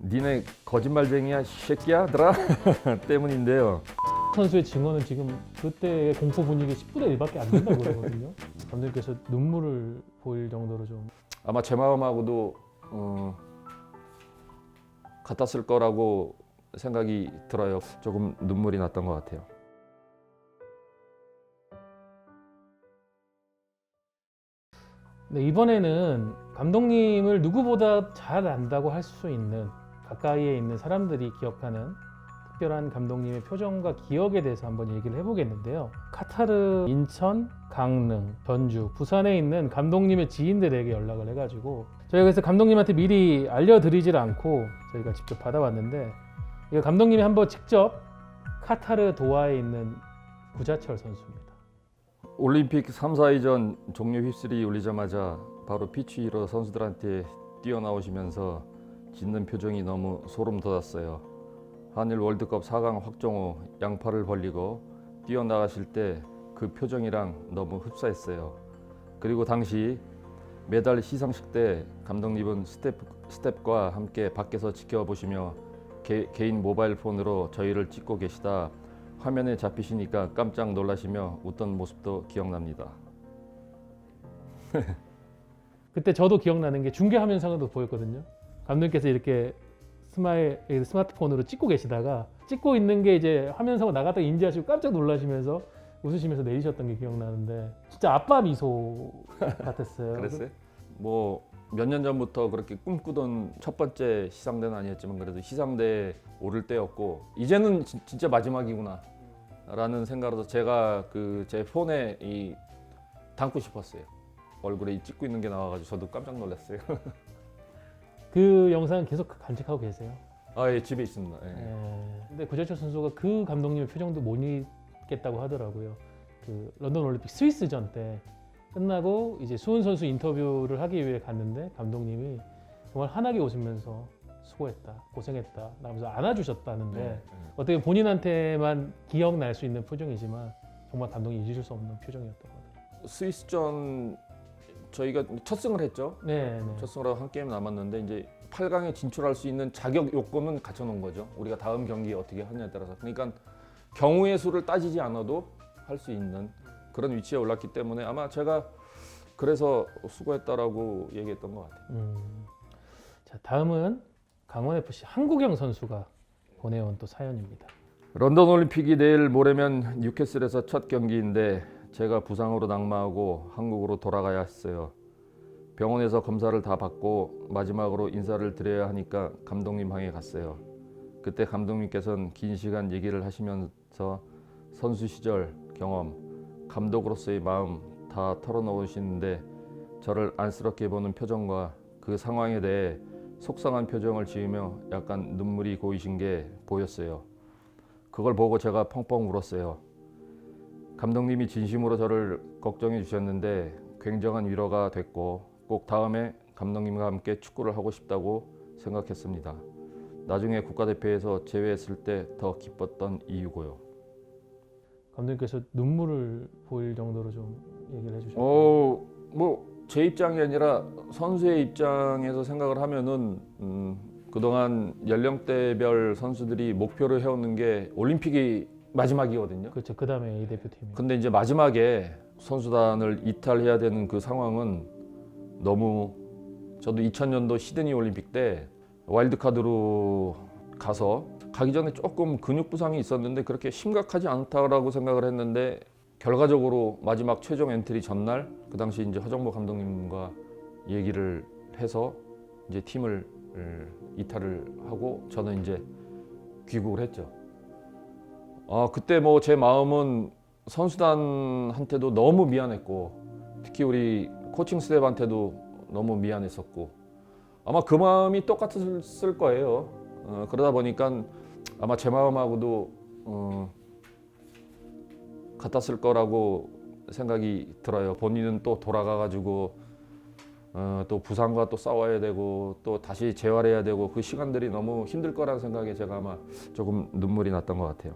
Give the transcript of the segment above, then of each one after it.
니네 거짓말쟁이야 새끼야들아 때문인데요. 선수의 증언은 지금 그때의 공포 분위기 10분의 1밖에 안 된다고 그러거든요. 감독님께서 눈물을 보일 정도로 좀 아마 제 마음하고도 같았을 거라고 생각이 들어요. 조금 눈물이 났던 것 같아요. 네, 이번에는 감독님을 누구보다 잘 안다고 할 수 있는 가까이에 있는 사람들이 기억하는 특별한 감독님의 표정과 기억에 대해서 한번 얘기를 해보겠는데요. 카타르, 인천, 강릉, 전주, 부산에 있는 감독님의 지인들에게 연락을 해가지고 저희가 그래서 감독님한테 미리 알려드리질 않고 저희가 직접 받아왔는데 이거 감독님이 한번 직접 카타르 도하에 있는 구자철 선수입니다. 올림픽 3, 4위전 종료 휘슬이 울리자마자 바로 피치 위로 선수들한테 뛰어나오시면서 짓는 표정이 너무 소름 돋았어요. 한일 월드컵 4강 확정 후 양팔을 벌리고 뛰어나가실 때 그 표정이랑 너무 흡사했어요. 그리고 당시 메달 시상식 때 감독님은 스텝과 함께 밖에서 지켜보시며 개인 모바일 폰으로 저희를 찍고 계시다 화면에 잡히시니까 깜짝 놀라시며 웃던 모습도 기억납니다. 그때 저도 기억나는 게 중계 화면상으로 보였거든요. 감독님께서 이렇게 스마트폰으로 찍고 계시다가 찍고 있는 게 이제 화면상으로 나갔다 인지하시고 깜짝 놀라시면서 웃으시면서 내리셨던 게 기억나는데 진짜 아빠 미소 같았어요. 그랬어요? 뭐 몇 년 전부터 그렇게 꿈꾸던 첫 번째 시상대는 아니었지만 그래도 시상대에 오를 때였고 이제는 진짜 마지막이구나 라는 생각으로 제가 그 제 폰에 담고 싶었어요. 얼굴에 찍고 있는 게 나와가지고 저도 깜짝 놀랐어요. 그 영상 계속 간직하고 계세요? 아, 예, 집에 있습니다. 예. 근데 구자철 선수가 그 감독님의 표정도 못 잊겠다고 하더라고요. 그 런던 올림픽 스위스전 때 끝나고 이제 수훈 선수 인터뷰를 하기 위해 갔는데 감독님이 정말 환하게 웃으면서 수고했다, 고생했다 라면서 안아주셨다는데 어떻게 본인한테만 기억날 수 있는 표정이지만 정말 감독이 잊으실 수 없는 표정이었던 것 같아요. 스위스전 저희가 첫 승을 했죠. 네. 첫 승으로 한 게임 남았는데 이제 8강에 진출할 수 있는 자격 요건은 갖춰놓은 거죠. 우리가 다음 경기에 어떻게 하냐에 따라서. 그러니까 경우의 수를 따지지 않아도 할 수 있는 그런 위치에 올랐기 때문에 아마 제가 그래서 수고했다라고 얘기했던 것 같아요. 자, 다음은 강원FC 한국영 선수가 보내온 또 사연입니다. 런던 올림픽이 내일 모레면 뉴캐슬에서 첫 경기인데 제가 부상으로 낙마하고 한국으로 돌아가야 했어요. 병원에서 검사를 다 받고 마지막으로 인사를 드려야 하니까 감독님 방에 갔어요. 그때 감독님께서는 긴 시간 얘기를 하시면서 선수 시절 경험, 감독으로서의 마음 다 털어놓으시는데 저를 안쓰럽게 보는 표정과 그 상황에 대해 속상한 표정을 지으며 약간 눈물이 고이신 게 보였어요. 그걸 보고 제가 펑펑 울었어요. 감독님이 진심으로 저를 걱정해 주셨는데 굉장한 위로가 됐고 꼭 다음에 감독님과 함께 축구를 하고 싶다고 생각했습니다. 나중에 국가대표에서 제외했을 때 더 기뻤던 이유고요. 감독님께서 눈물을 보일 정도로 좀 얘기를 해주셨어요. 뭐 제 입장이 아니라 선수의 입장에서 생각을 하면은 그동안 연령대별 선수들이 목표를 해오는 게 올림픽이 마지막이거든요. 그렇죠. 그 다음에 A 대표팀이. 근데 이제 마지막에 선수단을 이탈해야 되는 그 상황은 너무 저도 2000년도 시드니 올림픽 때 와일드카드로 가기 전에 조금 근육 부상이 있었는데 그렇게 심각하지 않다라고 생각을 했는데 결과적으로 마지막 최종 엔트리 전날 그 당시 이제 허정보 감독님과 얘기를 해서 이제 팀을 이탈을 하고 저는 이제 귀국을 했죠. 그때 뭐 제 마음은 선수단한테도 너무 미안했고 특히 우리 코칭 스텝한테도 너무 미안했었고 아마 그 마음이 똑같았을 거예요. 그러다 보니까 아마 제 마음하고도 같았을 거라고 생각이 들어요. 본인은 또 돌아가가지고 또 부상과 또 싸워야 되고 또 다시 재활해야 되고 그 시간들이 너무 힘들 거라는 생각에 제가 아마 조금 눈물이 났던 것 같아요.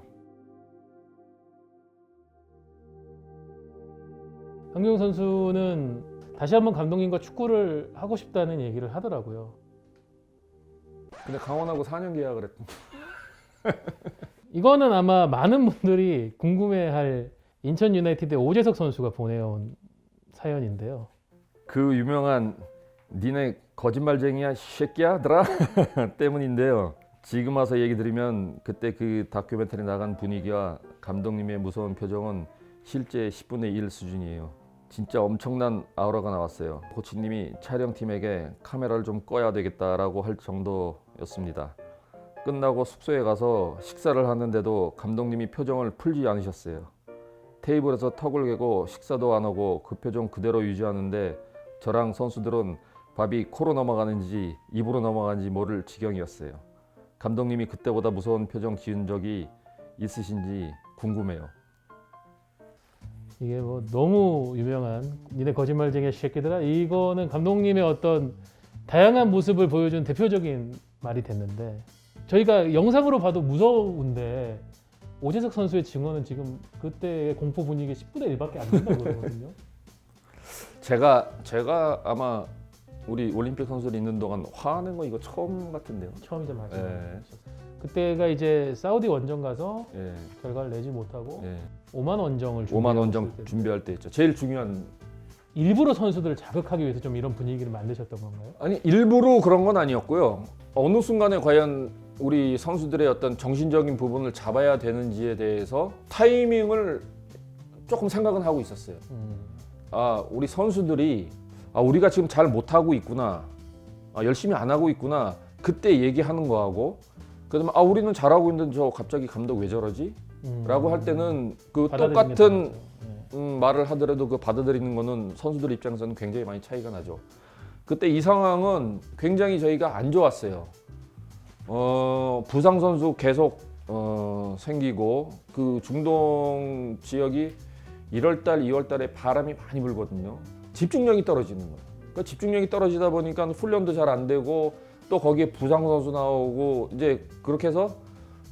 한국영 선수는 다시 한번 감독님과 축구를 하고 싶다는 얘기를 하더라고요. 근데 강원하고 4년 계약을 했던. 이거는 아마 많은 분들이 궁금해할 인천 유나이티드의 오재석 선수가 보내온 사연인데요. 그 유명한 니네 거짓말쟁이야 새끼야들아 때문인데요. 지금 와서 얘기 드리면 그때 그 다큐멘터리 나간 분위기와 감독님의 무서운 표정은 실제 10분의 1 수준이에요. 진짜 엄청난 아우라가 나왔어요. 코치님이 촬영팀에게 카메라를 좀 꺼야 되겠다라고 할 정도였습니다. 끝나고 숙소에 가서 식사를 하는데도 감독님이 표정을 풀지 않으셨어요. 테이블에서 턱을 개고 식사도 안 하고 그 표정 그대로 유지하는데 저랑 선수들은 밥이 코로 넘어가는지 입으로 넘어가는지 모를 지경이었어요. 감독님이 그때보다 무서운 표정 지은 적이 있으신지 궁금해요. 이게 뭐 너무 유명한 니네 거짓말쟁이 새끼들아, 이거는 감독님의 어떤 다양한 모습을 보여준 대표적인 말이 됐는데, 저희가 영상으로 봐도 무서운데 오재석 선수의 증언은 지금 그때의 공포 분위기 10분의 1밖에 안 된다고 그러거든요. 제가 아마 우리 올림픽 선수들 있는 동안 화내는 거 이거 처음 같은데요. 처음이자 마지막. 예. 그때가 이제 사우디 원정 가서 예, 결과를 내지 못하고 예. 5만 원정을 5만 원정 준비했을 때 준비할 때 있죠. 제일 중요한. 일부러 선수들을 자극하기 위해서 좀 이런 분위기를 만드셨던 건가요? 아니 일부러 그런 건 아니었고요. 어느 순간에 과연 우리 선수들의 어떤 정신적인 부분을 잡아야 되는지에 대해서 타이밍을 조금 생각은 하고 있었어요. 아, 우리 선수들이 우리가 지금 잘 못하고 있구나, 열심히 안 하고 있구나, 그때 얘기하는 거하고, 그다음에 우리는 잘하고 있는데 저 갑자기 감독 왜 저러지? 라고 할 때는 그 받아들이는 게 똑같은 다르죠. 말을 하더라도 그 받아들이는 거는 선수들 입장에서는 굉장히 많이 차이가 나죠. 그때 이 상황은 굉장히 저희가 안 좋았어요. 부상 선수 계속 생기고 그 중동 지역이 1월달, 2월달에 바람이 많이 불거든요. 집중력이 떨어지는 거예요. 그러니까 집중력이 떨어지다 보니까 훈련도 잘 안 되고 또 거기에 부상 선수 나오고 이제 그렇게 해서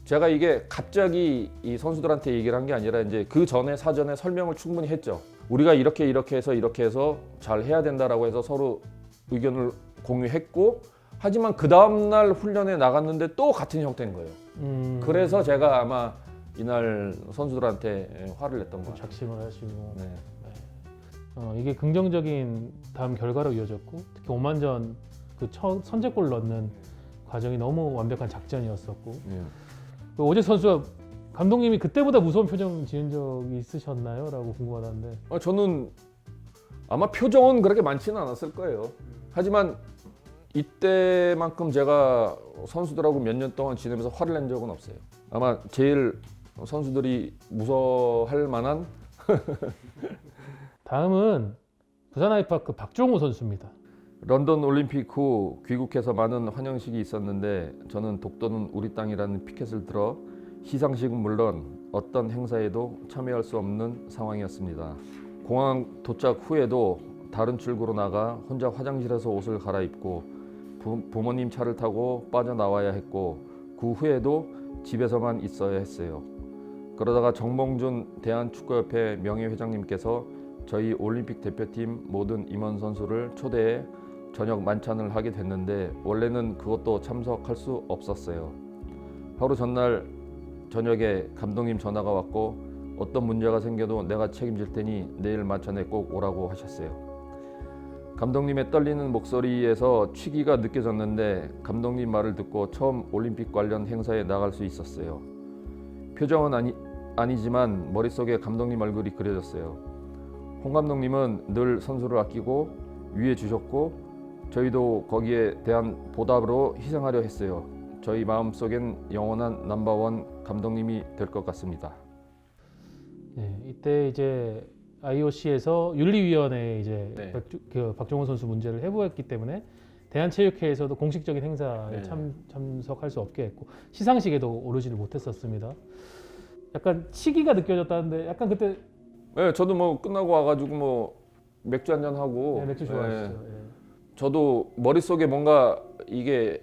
제가 이게 갑자기 이 선수들한테 얘기를 한 게 아니라 이제 그 전에 사전에 설명을 충분히 했죠. 우리가 이렇게 해서 잘 해야 된다라고 해서 서로 의견을 공유했고, 하지만 그 다음날 훈련에 나갔는데 또 같은 형태인 거예요. 그래서 제가 아마 이날 선수들한테 화를 냈던 거 같아요. 작심을 하시고 네. 이게 긍정적인 다음 결과로 이어졌고, 특히 오만전 그 선제골 넣는 과정이 너무 완벽한 작전이었었고, 네. 그 오재 선수가 감독님이 그때보다 무서운 표정 지은 적이 있으셨나요? 라고 궁금하다는데. 저는 아마 표정은 그렇게 많지는 않았을 거예요. 하지만 이때만큼 제가 선수들하고 몇 년 동안 지내면서 화를 낸 적은 없어요. 아마 제일 선수들이 무서워할 만한. 다음은 부산 아이파크 박종호 선수입니다. 런던 올림픽 후 귀국해서 많은 환영식이 있었는데 저는 독도는 우리 땅이라는 피켓을 들어 시상식은 물론 어떤 행사에도 참여할 수 없는 상황이었습니다. 공항 도착 후에도 다른 출구로 나가 혼자 화장실에서 옷을 갈아입고 부모님 차를 타고 빠져나와야 했고, 그 후에도 집에서만 있어야 했어요. 그러다가 정몽준 대한축구협회 명예회장님께서 저희 올림픽 대표팀 모든 임원 선수를 초대해 저녁 만찬을 하게 됐는데 원래는 그것도 참석할 수 없었어요. 하루 전날 저녁에 감독님 전화가 왔고 어떤 문제가 생겨도 내가 책임질 테니 내일 만찬에 꼭 오라고 하셨어요. 감독님의 떨리는 목소리에서 취기가 느껴졌는데 감독님 말을 듣고 처음 올림픽 관련 행사에 나갈 수 있었어요. 표정은 아니지만 머릿속에 감독님 얼굴이 그려졌어요. 홍 감독님은 늘 선수를 아끼고 위해 주셨고 저희도 거기에 대한 보답으로 희생하려 했어요. 저희 마음속엔 영원한 넘버원 감독님이 될 것 같습니다. 네, 이때 이제 IOC에서 윤리위원회에 이제 네. 박종호 선수 문제를 해부했기 때문에 대한체육회에서도 공식적인 행사에 네. 참석할 수 없게 했고 시상식에도 오르지를 못했었습니다. 약간 치기가 느껴졌다는데 약간 그때 네, 저도 뭐 끝나고 와가지고 뭐 맥주 한잔 하고. 네, 맥주 좋아하시죠. 네, 예. 저도 머릿속에 뭔가 이게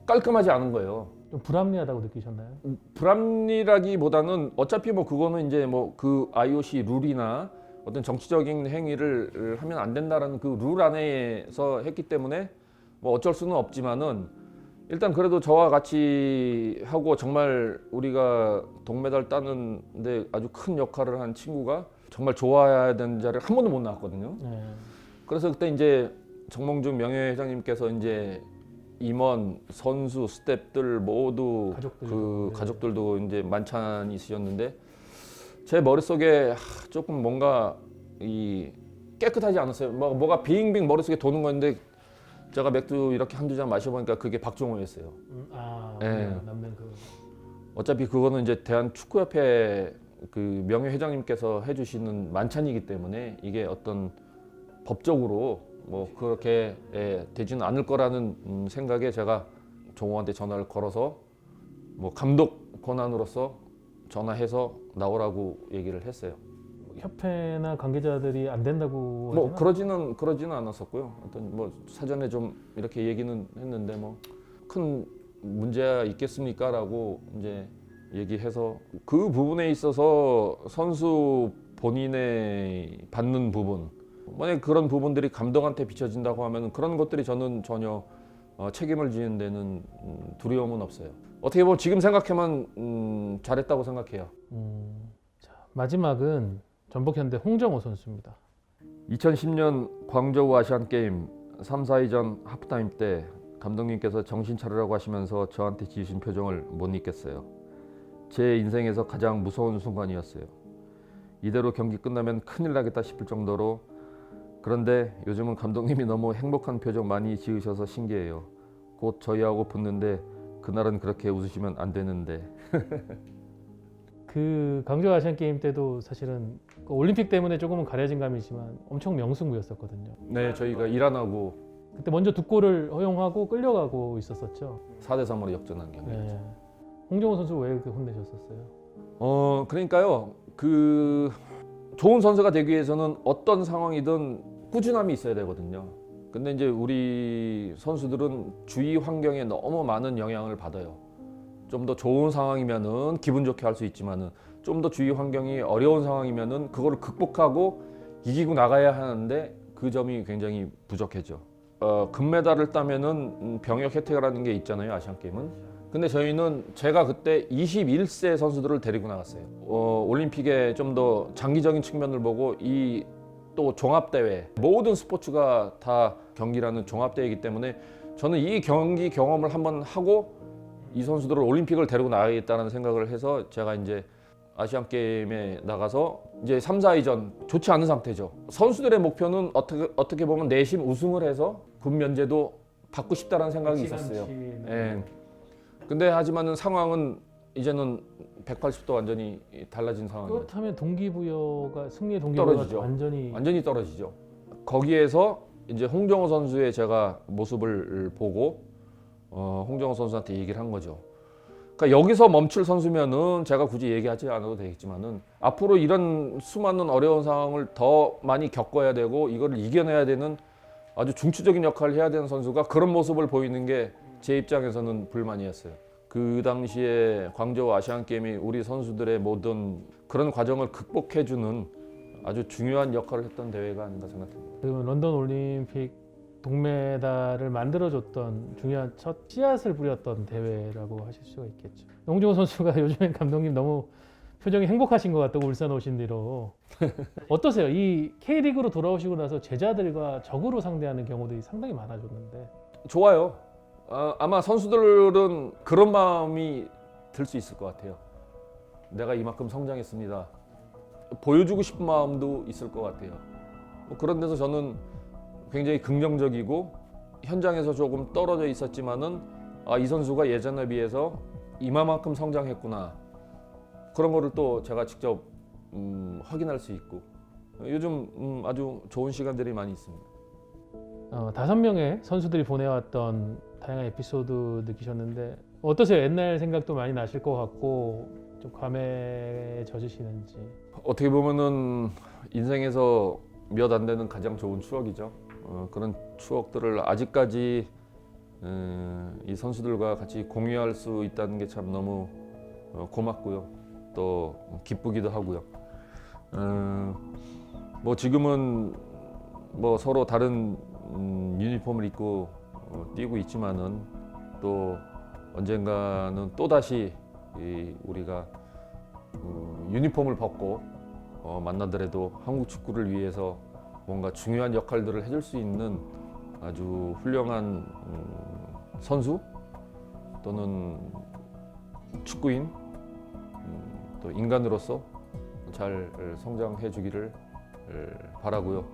깔끔하지 않은 거예요. 좀 불합리하다고 느끼셨나요? 불합리라기보다는 어차피 뭐 그거는 이제 뭐 그 IOC 룰이나 어떤 정치적인 행위를 하면 안 된다라는 그 룰 안에서 했기 때문에 뭐 어쩔 수는 없지만은 일단 그래도 저와 같이 하고 정말 우리가 동메달 따는데 아주 큰 역할을 한 친구가 정말 좋아야 되는 자리를 한 번도 못 나왔거든요. 네. 그래서 그때 이제 정몽준 명예회장님께서 이제 임원, 선수, 스태프들 모두 가족들도, 가족들도 이제 만찬이 있으셨는데 제 머릿속에 조금 뭔가 이 깨끗하지 않았어요. 뭐가 빙빙 머릿속에 도는 건데 제가 맥주 이렇게 한두 잔 마셔보니까 그게 박종호였어요. 네. 남는 그 어차피 그거는 이제 대한축구협회 그 명예회장님께서 해주시는 만찬이기 때문에 이게 어떤 법적으로 뭐 그렇게 되지는 않을 거라는 생각에 제가 종호한테 전화를 걸어서 뭐 감독 권한으로서 전화해서 나오라고 얘기를 했어요. 협회나 관계자들이 안 된다고 뭐 하지만 그러지는 않았었고요. 어떤 뭐 사전에 좀 이렇게 얘기는 했는데 뭐 큰 문제가 있겠습니까라고 이제 얘기해서 그 부분에 있어서 선수 본인의 받는 부분 만약 그런 부분들이 감독한테 비춰진다고 하면 그런 것들이 저는 전혀 책임을 지는 데는 두려움은 없어요. 어떻게 보면 지금 생각하면 잘했다고 생각해요. 자, 마지막은 전북현대 홍정호 선수입니다. 2010년 광저우 아시안게임 3, 4위전 하프타임 때 감독님께서 정신 차리라고 하시면서 저한테 지으신 표정을 못 잊겠어요. 제 인생에서 가장 무서운 순간이었어요. 이대로 경기 끝나면 큰일 나겠다 싶을 정도로 그런데 요즘은 감독님이 너무 행복한 표정 많이 지으셔서 신기해요. 곧 저희하고 붙는데 그날은 그렇게 웃으시면 안 되는데. 그 광저우 아시안 게임 때도 사실은 그 올림픽 때문에 조금은 가려진 감이 있지만 엄청 명승부였었거든요. 네, 저희가 일 안 하고 그때 먼저 두 골을 허용하고 끌려가고 있었었죠. 4대 3으로 역전한 경기. 네. 홍정호 선수 왜 그렇게 혼내셨었어요? 그러니까요. 그 좋은 선수가 되기 위해서는 어떤 상황이든 꾸준함이 있어야 되거든요. 근데 이제 우리 선수들은 주위 환경에 너무 많은 영향을 받아요. 좀 더 좋은 상황이면은 기분 좋게 할 수 있지만은 좀 더 주위 환경이 어려운 상황이면은 그거를 극복하고 이기고 나가야 하는데 그 점이 굉장히 부족해져. 금메달을 따면은 병역 혜택이라는 게 있잖아요, 아시안 게임은. 근데 저희는 제가 그때 21세 선수들을 데리고 나갔어요. 올림픽의 좀 더 장기적인 측면을 보고 이 또 종합대회 모든 스포츠가 다 경기라는 종합대회이기 때문에 저는 이 경기 경험을 한번 하고 이 선수들을 올림픽을 데리고 나가겠다는 생각을 해서 제가 이제 아시안 게임에 나가서 이제 3, 4위전 좋지 않은 상태죠. 선수들의 목표는 어떻게 보면 내심 우승을 해서 군 면제도 받고 싶다라는 생각이 있었어요. 예. 근데 하지만은 상황은 이제는 180도 완전히 달라진 상황이에요. 그렇다면 동기부여가 승리의 동기부여가 떨어지죠. 완전히 떨어지죠. 거기에서 이제 홍정호 선수의 제가 모습을 보고 홍정호 선수한테 얘기를 한 거죠. 그러니까 여기서 멈출 선수면은 제가 굳이 얘기하지 않아도 되겠지만은 앞으로 이런 수많은 어려운 상황을 더 많이 겪어야 되고 이거를 이겨내야 되는 아주 중추적인 역할을 해야 되는 선수가 그런 모습을 보이는 게 제 입장에서는 불만이었어요. 그 당시에 광저우 아시안 게임이 우리 선수들의 모든 그런 과정을 극복해주는 아주 중요한 역할을 했던 대회가 아닌가 생각합니다. 그리고 런던 올림픽 동메달을 만들어줬던 중요한 첫 씨앗을 뿌렸던 대회라고 하실 수가 있겠죠. 홍정호 선수가 요즘엔 감독님 너무 표정이 행복하신 것 같다고 울산 오신 뒤로 어떠세요? 이 K리그로 돌아오시고 나서 제자들과 적으로 상대하는 경우들이 상당히 많아졌는데 좋아요. 아마 선수들은 그런 마음이 들 수 있을 것 같아요. 내가 이만큼 성장했습니다. 보여주고 싶은 마음도 있을 것 같아요. 그런 데서 저는 굉장히 긍정적이고 현장에서 조금 떨어져 있었지만은 이 선수가 예전에 비해서 이만큼 성장했구나. 그런 거를 또 제가 직접 확인할 수 있고 요즘 아주 좋은 시간들이 많이 있습니다. 5명의 선수들이 보내왔던 다양한 에피소드 느끼셨는데 어떠세요? 옛날 생각도 많이 나실 것 같고 좀 감회에 젖으시는지. 어떻게 보면은 인생에서 몇 안 되는 가장 좋은 추억이죠. 그런 추억들을 아직까지 이 선수들과 같이 공유할 수 있다는 게 참 너무 고맙고요. 또 기쁘기도 하고요. 뭐 지금은 뭐 서로 다른 유니폼을 입고 뛰고 있지만은 또 언젠가는 또 다시 우리가 유니폼을 벗고 만나더라도 한국 축구를 위해서 뭔가 중요한 역할들을 해줄 수 있는 아주 훌륭한 선수 또는 축구인 또 인간으로서 잘 성장해 주기를 바라고요.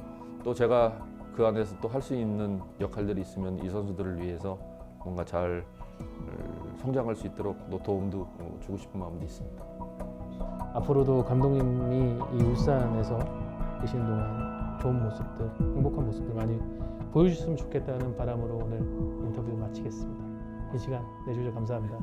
또 제가 그 안에서 또 할 수 있는 역할들이 있으면 이 선수들을 위해서 뭔가 잘 성장할 수 있도록 또 도움도 주고 싶은 마음도 있습니다. 앞으로도 감독님이 이 울산에서 계신 동안 좋은 모습들, 행복한 모습들 많이 보여주셨으면 좋겠다는 바람으로 오늘 인터뷰 마치겠습니다. 이 시간 내주셔서 감사합니다.